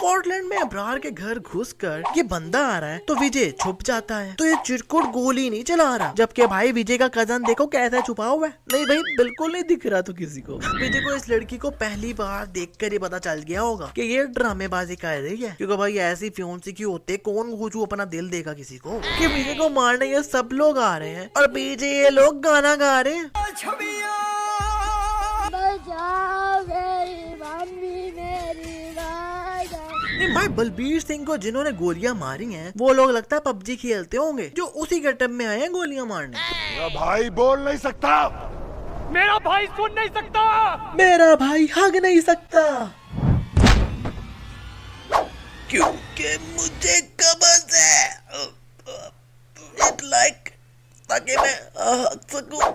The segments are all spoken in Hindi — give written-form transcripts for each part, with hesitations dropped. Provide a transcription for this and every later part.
स्कॉटलैंड में अब्रार के घर घुसकर ये बंदा आ रहा है तो विजय छुप जाता है। तो ये चिरकुट गोली नहीं चला रहा, जबकि भाई विजय का कजन देखो कैसा छुपा हुआ है। नहीं भाई बिल्कुल नहीं दिख रहा तो किसी को। विजय को इस लड़की को पहली बार देखकर ही पता चल गया होगा कि ये ड्रामेबाजी कर रही है, क्योंकि भाई ऐसी फ्यूंसी क्यों होते, कौन घूचू अपना दिल देगा किसी को। कि विजय को मारने ये सब लोग आ रहे हैं और पीछे ये लोग गाना गा रहे हैं। नहीं भाई बलबीर सिंह को जिन्होंने गोलियां मारी हैं वो लोग लगता है पबजी खेलते होंगे, जो उसी गेटअप में आए हैं गोलियां मारने। मेरा भाई बोल नहीं सकता, मेरा भाई सुन नहीं सकता, मेरा भाई हग नहीं सकता, क्योंकि मुझे कब्ज है। इट लाइक ताकि मैं हग सकूं।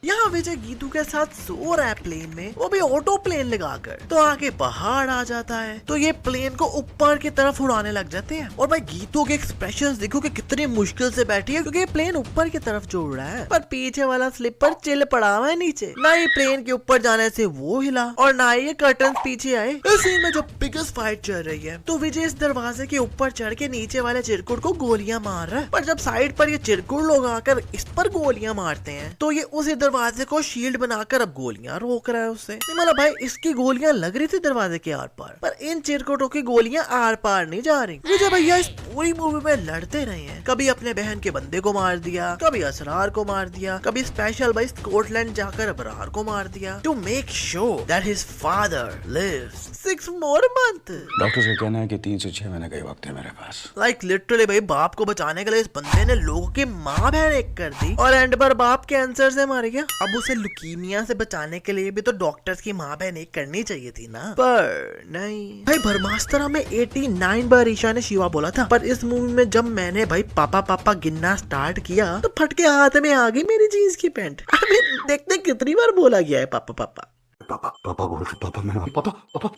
यहाँ विजय गीतू के साथ सो रहा है प्लेन में, वो भी ऑटो प्लेन लगाकर। तो आगे पहाड़ आ जाता है तो ये प्लेन को ऊपर की तरफ उड़ाने लग जाते हैं। और भाई गीतू के एक्सप्रेशंस देखो कि कितनी मुश्किल से बैठी है, क्योंकि प्लेन ऊपर की तरफ जो उड़ रहा है पर पीछे वाला स्लीपर चिल पड़ा हुआ है नीचे। ना ही प्लेन के ऊपर जाने से वो हिला और ना ही ये कर्टन पीछे आए। इस सीन में जो बिगेस्ट फाइट चल रही है तो विजय इस दरवाजे के ऊपर चढ़ के नीचे वाले चिरकुट को गोलियां मार रहा है। पर जब साइड पर ये चिरकुट लोग आकर इस पर गोलियां मारते हैं तो ये उसी दरवाजे को शील्ड बनाकर अब गोलियां रोक रहा है उससे। मतलब भाई इसकी गोलियां लग रही थी दरवाजे के आर पार, पर इन चिरकुटों की गोलियां आर पार नहीं जा रही। विजय भैया इस पूरी मूवी में लड़ते रहे हैं, कभी अपने बहन के बंदे को मार दिया, कभी असरार को मार दिया, कभी स्पेशल भाई स्कॉटलैंड जाकर अबरार को मार दिया to make sure that his father lives 6 more months। Doctor का कहना है कि 3 से 6 महीने का ही वक्त है मेरे पास। लाइक लिटरली भाई बाप को बचाने के लिए इस बंदे ने लोगों की माँ बहन एक कर दी और एंड पर बाप कैंसर से मार गया। अब उसे लुकीमिया से बचाने के लिए भी तो डॉक्टर्स की माँ बहन एक करनी चाहिए थी ना, पर नहीं। भाई ब्रह्मास्त्र में 89 बार ईशा ने शिवा बोला था, पर इस मूवी में जब मैंने भाई पापा पापा गिनना स्टार्ट किया तो फटके हाथ में आ गई मेरी जीन्स की पैंट। देखते कितनी बार बोला गया है पापा पापा पापा पापा बोल रहे, पापा मैं पापा पापा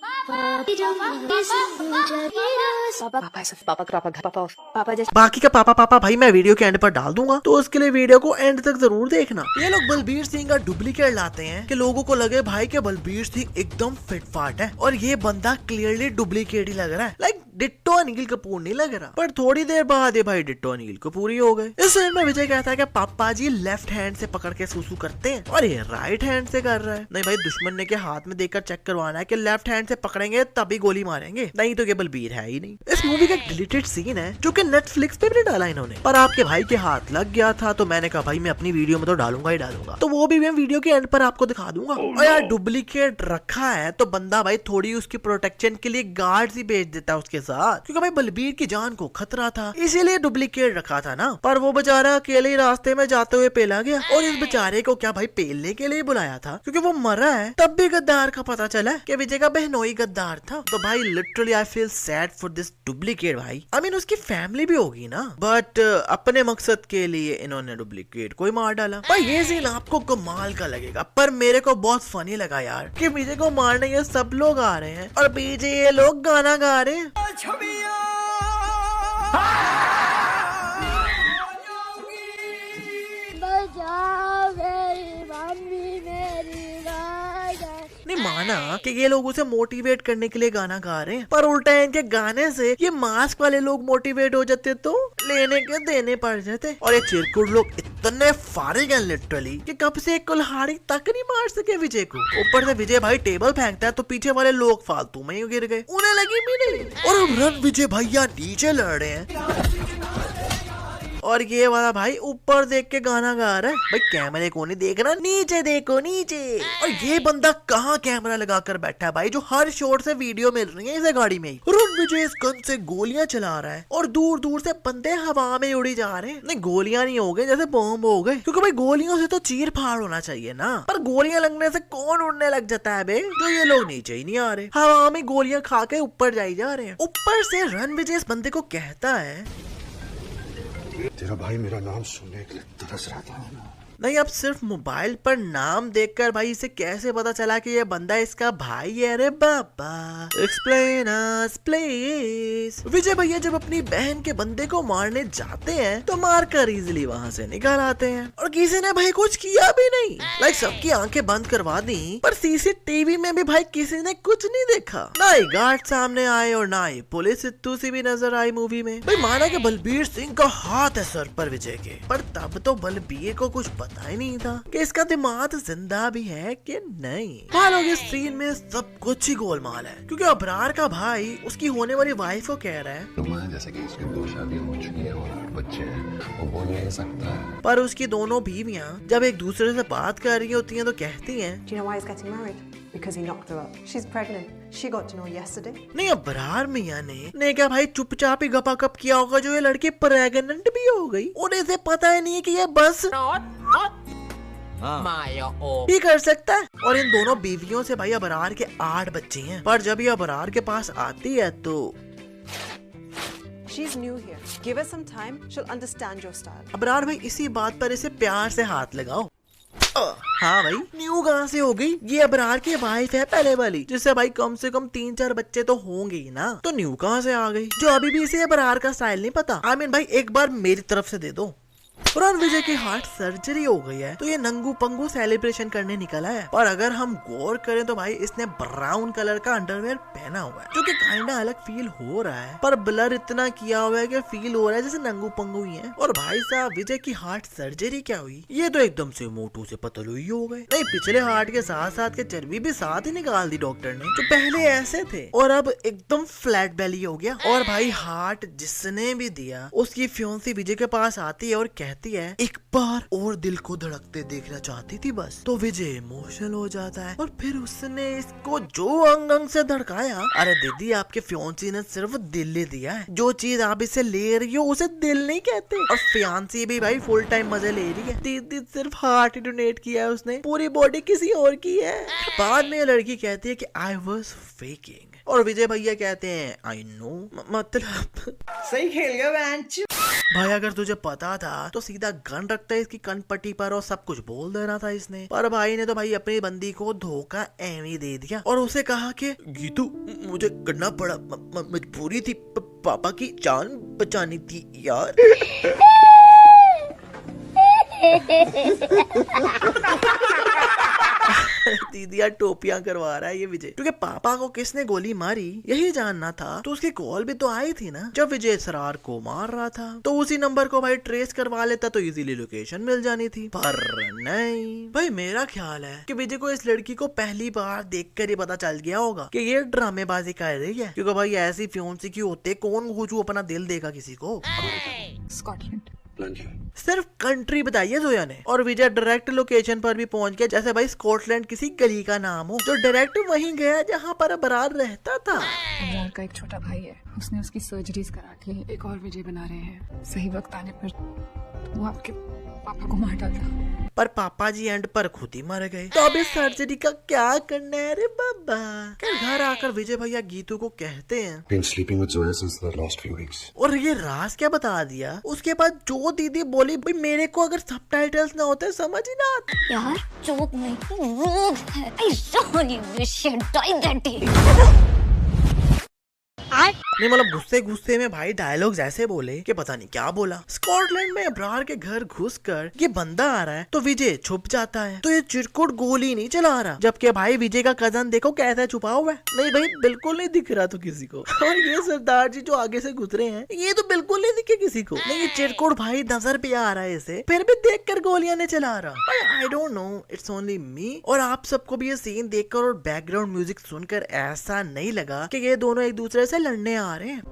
बाकी का पापा पापा भाई मैं वीडियो के एंड पर डाल दूंगा, तो उसके लिए वीडियो को एंड तक जरूर देखना। ये लोग बलबीर सिंह का डुप्लीकेट लाते हैं कि लोगों को लगे भाई के बलबीर सिंह एकदम फिट फाट है और ये बंदा क्लियरली डुप्लीकेट ही लग रहा है, लाइक डिट्टो अनिल कपूर नहीं लग रहा। पर थोड़ी देर बाद ये भाई डिट्टो अनिल कपूर ही हो गए। इस सीन में विजय कहता है कि पापा जी लेफ्ट हैंड से पकड़ के सूसू करते हैं और ये राइट हैंड से कर रहा है। नहीं भाई दुश्मन ने के हाथ में देकर चेक करवाना है कि लेफ्ट हैंड से पकड़ेंगे तभी गोली मारेंगे, नहीं तो ये बलबीर है ही नहीं। इस मूवी का एक डिलीटेड सीन है जो कि नेटफ्लिक्स पे भी डाला इन्होंने, पर आपके भाई के हाथ लग गया था तो मैंने कहा भाई मैं अपनी वीडियो में तो डालूंगा ही डालूंगा, तो वो भी मैं वीडियो के एंड पर आपको दिखा दूंगा। और यार डुप्लीकेट रखा है तो बंदा भाई थोड़ी उसकी प्रोटेक्शन के लिए गार्ड ही भेज देता है उसके साथ, क्योंकि भाई बलबीर की जान को खतरा था इसीलिए डुप्लीकेट रखा था ना। पर वो बेचारा अकेले ही रास्ते में जाते हुए पेला गया और इस बेचारे को क्या भाई पेलने के लिए बुलाया था, क्योंकि वो मरा है तब भी गद्दार का पता चला कि विजय का बहनोई गद्दार था। तो भाई literally I feel sad for this duplicate भाई। आई मीन उसकी फैमिली भी होगी ना, बट अपने मकसद के लिए इन्होंने डुप्लीकेट को ही मार डाला। भाई ये सीन आपको कमाल का लगेगा, पर मेरे को बहुत फनी लगा यार कि विजय को मारने ये सब लोग आ रहे हैं और पीछे ये लोग गाना गा रहे हैं। नहीं माना कि ये लोग उसे मोटिवेट करने के लिए गाना गा रहे हैं, पर उल्टा इनके गाने से ये मास्क वाले लोग मोटिवेट हो जाते तो लेने के देने पड़ जाते। और ये चिरकुट लोग इतने फारिग हैं लिटरली कि कब से एक कुल्हाड़ी तक नहीं मार सके विजय को। ऊपर से विजय भाई टेबल फेंकता है तो पीछे वाले लोग फालतू में ही गिर गए, उन्हें लगी भी नहीं। और रन विजय भैया नीचे लड़ रहे हैं और ये वाला भाई ऊपर देख के गाना गा रहा है। भाई कैमरे को नहीं देखना, नीचे देखो नीचे। और ये बंदा कहाँ कैमरा लगाकर बैठा है भाई, जो हर शॉट से वीडियो मिल रही है इसे गाड़ी में ही। रुन विजय इस गन से गोलियां चला रहा है और दूर दूर से बंदे हवा में उड़ी जा रहे हैं। नहीं गोलियां नहीं हो गए जैसे बॉम्ब हो गए, क्योंकि भाई गोलियों से तो चीर फाड़ होना चाहिए ना, पर गोलियां लगने से कौन उड़ने लग जाता है बे। जो ये लोग नीचे ही नहीं आ रहे, हवा में गोलियां खा के ऊपर जाई जा रहे हैं। ऊपर से रन विजय इस बंदे को कहता है तेरा भाई मेरा नाम सुनने के लिए तरस रहा था, नहीं, अब सिर्फ मोबाइल पर नाम देखकर भाई इसे कैसे पता चला कि ये बंदा इसका भाई है? अरे बाबा, एक्सप्लेन अस प्लीज। विजय भैया जब अपनी बहन के बंदे को मारने जाते हैं तो मारकर इजिली वहाँ से निकल आते हैं और किसी ने भाई कुछ किया भी नहीं। लाइक सबकी आंखें बंद करवा दी, पर सीसीटीवी में भी भाई किसी ने कुछ नहीं देखा। ना ही गार्ड सामने आए और ना ही पुलिस इत्तू सी भी नजर आई मूवी में। भाई माना कि बलबीर सिंह का हाथ है सर पर विजय के, पर तब तो बलबीर को कुछ पता ही नहीं था कि इसका दिमाग जिंदा भी है कि नहीं। हालांकि इस सीन में सब कुछ ही गोलमाल है, क्योंकि अबरार का भाई उसकी होने वाली वाइफ को कह रहा है जैसे कि इसकी 2 शादियां हो चुकी हैं और 8 बच्चे हैं, वो बोल नहीं सकता है। पर उसकी दोनों बीवियां जब एक दूसरे से बात कर रही होती हैं तो कहती हैं, Do you know why he's getting married? Because he knocked her up. She's pregnant. She got to know yesterday. नहीं, अबरार मियां ने क्या भाई चुपचाप ही गपागप किया होगा जो ये लड़की प्रेग्नेंट भी हो गई और इसे पता ही नहीं है कि ये बस ही कर सकता है। और इन दोनों बीवियों से भाई अबरार के 8 बच्चे हैं, पर जब ये अबरार के पास आती है तो She's new here. Give her some time. She'll understand your style. Abrar भाई इसी बात पर इसे प्यार से हाथ लगाओ। हाँ भाई, न्यू कहाँ से हो गई? ये अबरार की वाइफ है पहले वाली, जिससे भाई कम से कम 3-4 बच्चे तो होंगे ही ना। तो न्यू कहाँ से आ गई जो अभी भी इसे अबरार का स्टाइल नहीं पता? I mean भाई एक बार मेरी तरफ से दे दो। और विजय की हार्ट सर्जरी हो गई है तो ये नंगू पंगू सेलिब्रेशन करने निकला है। और अगर हम गौर करें तो भाई इसने ब्राउन कलर का अंडरवेयर पहना हुआ है, जो कि काइंडा अलग फील हो रहा है, पर ब्लर इतना किया हुआ है कि फील हो रहा है जैसे नंगू पंगू ही है। और भाई साहब विजय की हार्ट सर्जरी क्या हुई? ये तो एकदम से मोटू से पतलू ही हो गए। नहीं, पिछले हार्ट के साथ साथ के चर्बी भी साथ ही निकाल दी डॉक्टर ने, जो पहले ऐसे थे और अब एकदम फ्लैट बेली हो गया। और भाई हार्ट जिसने भी दिया उसकी फियोंसी विजय के पास आती है और कहती है एक बार और दिल को धड़कते देखना चाहती थी बस। तो विजय इमोशनल हो जाता है और फिर उसने इसको जो अंग अंग से धड़काया। अरे दीदी, आपके फियोंसी ने सिर्फ दिल ले दिया है, जो चीज आप इसे ले रही हो उसे दिल नहीं कहते। और फियांसी भी भाई फुल टाइम मजे ले रही है। दीदी सिर्फ हार्ट ही डोनेट किया है उसने, पूरी बॉडी किसी और की है। बाद में लड़की कहती है कि आई वॉज फेकिंग, और विजय भैया कहते हैं आई नो, मतलब सही खेल गया बेंच। भाई अगर तुझे पता था तो सीधा गन रखता है इसकी कनपट्टी पर और सब कुछ बोल देना था इसने। पर भाई ने तो भाई अपनी बंदी को धोखा एवं दे दिया और उसे कहा कि गीतू मुझे करना पड़ा, मजबूरी थी, पापा की जान बचानी थी यार। दीदिया टोपियां करवा रहा है ये विजय, क्योंकि पापा को किसने गोली मारी यही जानना था। तो उसकी कॉल भी तो आई थी ना जब विजय सरार को मार रहा था, तो उसी नंबर को भाई ट्रेस करवा लेता तो इजीली लोकेशन मिल जानी थी। पर नहीं भाई, मेरा ख्याल है कि विजय को इस लड़की को पहली बार देखकर ही पता चल गया होगा कि ये ड्रामेबाजी कर रही है, क्योंकि भाई ऐसी फियोंसी की होते कौन घुचू अपना दिल देगा किसी को। Scotland. सिर्फ कंट्री बताइए जोया ने, और विजय डायरेक्ट लोकेशन पर भी पहुंच गया, जैसे भाई स्कॉटलैंड किसी गली का नाम हो, जो डायरेक्ट वहीं गया जहां पर अबरार रहता था। अबरार का एक छोटा भाई है, उसने उसकी सर्जरीज करा के एक और विजय बना रहे हैं। सही वक्त आने पर वो आपके पापा को मार डालता। पर पापा जी एंड पर खुद ही मर गए। तो अब इस सर्जरी का क्या करना है रे बाबा? घर आकर विजय भैया गीतू को कहते हैं Been sleeping with Zoya since the last few weeks. और ये राज क्या बता दिया। उसके बाद जो दीदी बोली, भाई मेरे को अगर सबटाइटल्स ना होते समझ ही ना आता। यार जोक नहीं, रूड है। I really wish you died that day. नहीं मतलब गुस्से गुस्से में भाई डायलॉग्स ऐसे बोले कि पता नहीं क्या बोला। स्कॉटलैंड में अबरार के घर घुसकर ये बंदा आ रहा है तो विजय छुप जाता है, तो ये चिरकुट गोली नहीं चला रहा, जबकि भाई विजय का कजन देखो कैसे छुपा हुआ है। नहीं भाई बिल्कुल नहीं दिख रहा तो किसी को। और ये सरदार जी जो आगे से गुजरे हैं ये तो बिल्कुल नहीं दिखे किसी को। नहीं, ये चिरकुट भाई नजर पे आ रहा है इसे, फिर भी देख कर गोलियां नहीं चला रहा। I don't know, it's only me. और आप सबको भी ये सीन देखकर और बैकग्राउंड म्यूजिक सुनकर ऐसा नहीं लगा कि ये दोनों एक दूसरे से लड़ने आ रहे हैं।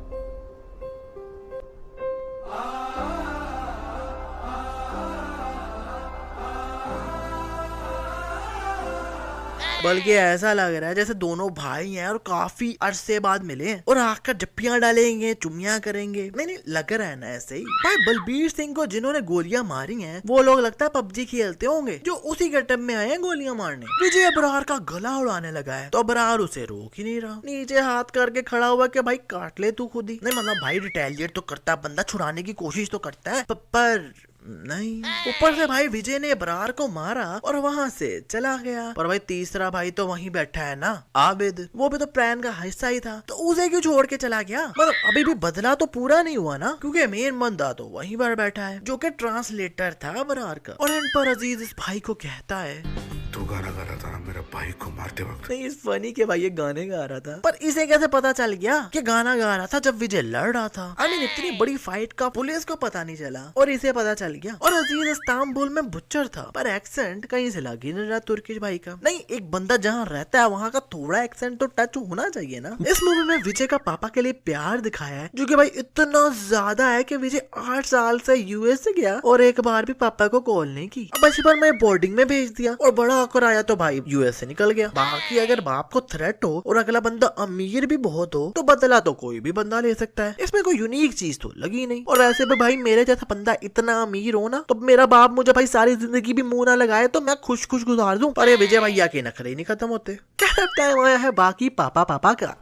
बल्कि ऐसा लग रहा है जैसे दोनों भाई हैं और काफी अरसे बाद मिले हैं और आकर जप्पियां डालेंगे, चुम्मियां करेंगे। नहीं लग रहा है ना ऐसे ही। भाई बलबीर सिंह को जिन्होंने गोलियां मारी हैं वो लोग लगता है पबजी खेलते होंगे, जो उसी गेटअप में आए हैं गोलियां मारने। विजय अबरार का गला उड़ाने लगा है तो अबरार उसे रोक ही नहीं रहा, नीचे हाथ करके खड़ा हुआ कि भाई काट ले तू खुद ही। नहीं मतलब भाई रिटेलिएट तो करता है बंदा, छुड़ाने की कोशिश तो करता है, पर नहीं। ऊपर से भाई विजय ने अबरार को मारा और वहाँ से चला गया। पर भाई तीसरा भाई तो वहीं बैठा है ना, आबिद, वो भी तो प्लान का हिस्सा ही था, तो उसे क्यों छोड़ के चला गया? मतलब अभी भी बदला तो पूरा नहीं हुआ ना, क्योंकि मेन बंदा तो वहीं पर बैठा है जो कि ट्रांसलेटर था अबरार का। और एंड पर अजीज इस भाई को कहता है तू गाना गा रहा था मेरे भाई को मारते वक्त। नहीं, इस फनी के भाई ये गाने गा रहा था, पर इसे कैसे पता चल गया कि गाना गा रहा था जब विजय लड़ रहा था? आई मीन इतनी बड़ी फाइट का पुलिस को पता नहीं चला और इसे पता चल गया। और अजीज इस्तांबुल में बुच्चर था, पर एक्सेंट कहीं से लग ही नहीं रहा तुर्किश भाई का। नहीं, एक बंदा जहाँ रहता है वहाँ का थोड़ा एक्सेंट तो टच होना चाहिए ना। इस मूवी में विजय का पापा के लिए प्यार दिखाया है, जो कि भाई इतना ज्यादा है कि विजय 8 साल से यूएस से गया और एक बार भी पापा को कॉल नहीं की। अब बचपन में बोर्डिंग में भेज दिया और बड़ा होकर आया तो भाई यूएस से निकल गया। बाकी अगर बाप को थ्रेट हो और अगला बंदा अमीर भी बहुत हो तो बदला तो कोई भी बंदा ले सकता है, इसमें कोई यूनिक चीज तो लगी नहीं। और ऐसे भी भाई मेरे जैसा बंदा इतना अमीर हो ना, तो मेरा बाप मुझे भाई सारी जिंदगी भी मुंह ना लगाए तो मैं खुश खुश गुजार दूं। पर ये विजय भैया के नखरे ही नहीं खत्म होते। क्या टाइम आया है बाकी पापा का।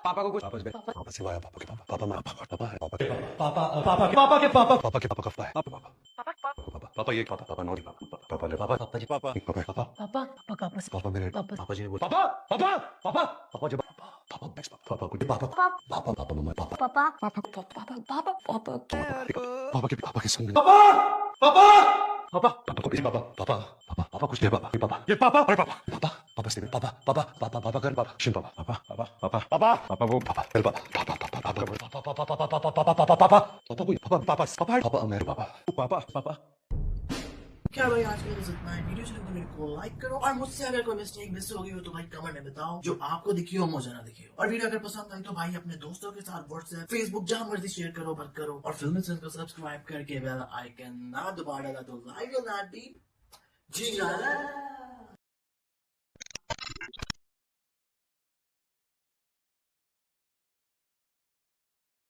पापा को कुछ पापा सिवाय पापा के पापा पापा पापा के पापा पापा के पापा का पापा ये पापा पापा नॉटी पापा पापा ले पापा पापा जी पापा पापा पापा पापा पापा मेरे पापा जी ने बोला पापा पापा पापा पापा जी पापा पापा पापा कुछ पापा पापा पापा मम्मा पापा पापा पापा पापा पापा पापा पापा के पापा के संग पापा पापा पापा पापा को पापा पापा पापा पापा कुछ दे पापा ये पापा ये पापा अरे पापा पापा पापा स्टीवन पापा पापा पापा पापा कर पापा शिन पापा पापा पापा पापा पापा पापा वो पापा चल पापा पापा पापा पापा पापा पापा पापा पापा पापा पापा पापा कोई पापा पापा पापा पापा मेरे पापा पापा पापा। क्या भाई आज के लिए इतना है। वीडियो चले तो मेरे को लाइक करो और मुझसे अगर कोई मिस्टेक मिस हो गई हो तो भाई कमेंट में बताओ, जो आपको दिखी हो मुझे ना दिखी हो। और वीडियो अगर पसंद आई तो भाई अपने दोस्तों के साथ व्हाट्सएप फेसबुक जहां मर्जी शेयर करो, मत करो। और फिल्म चैनल को सब्सक्राइब करके बेल आइकन ना दबा डाला तो like will not be ji